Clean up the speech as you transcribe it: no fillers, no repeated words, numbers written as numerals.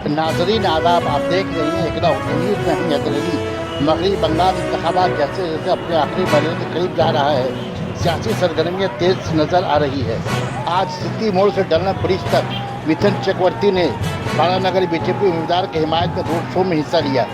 नाजरीन आदाब, आप देख रही हैं एकदम उम्मीद नहीं है दिल्ली मगरबी बंगाल इंतखाबात जैसे जैसे अपने आखिरी मरहले के करीब जा रहा है, सियासी सरगर्मियाँ तेज नजर आ रही है। आज सिटी मोड़ से डलना ब्रिज तक मिथुन चक्रवर्ती ने बालानगर बीजेपी उम्मीदवार की हिमायत में रोड शो में हिस्सा लिया।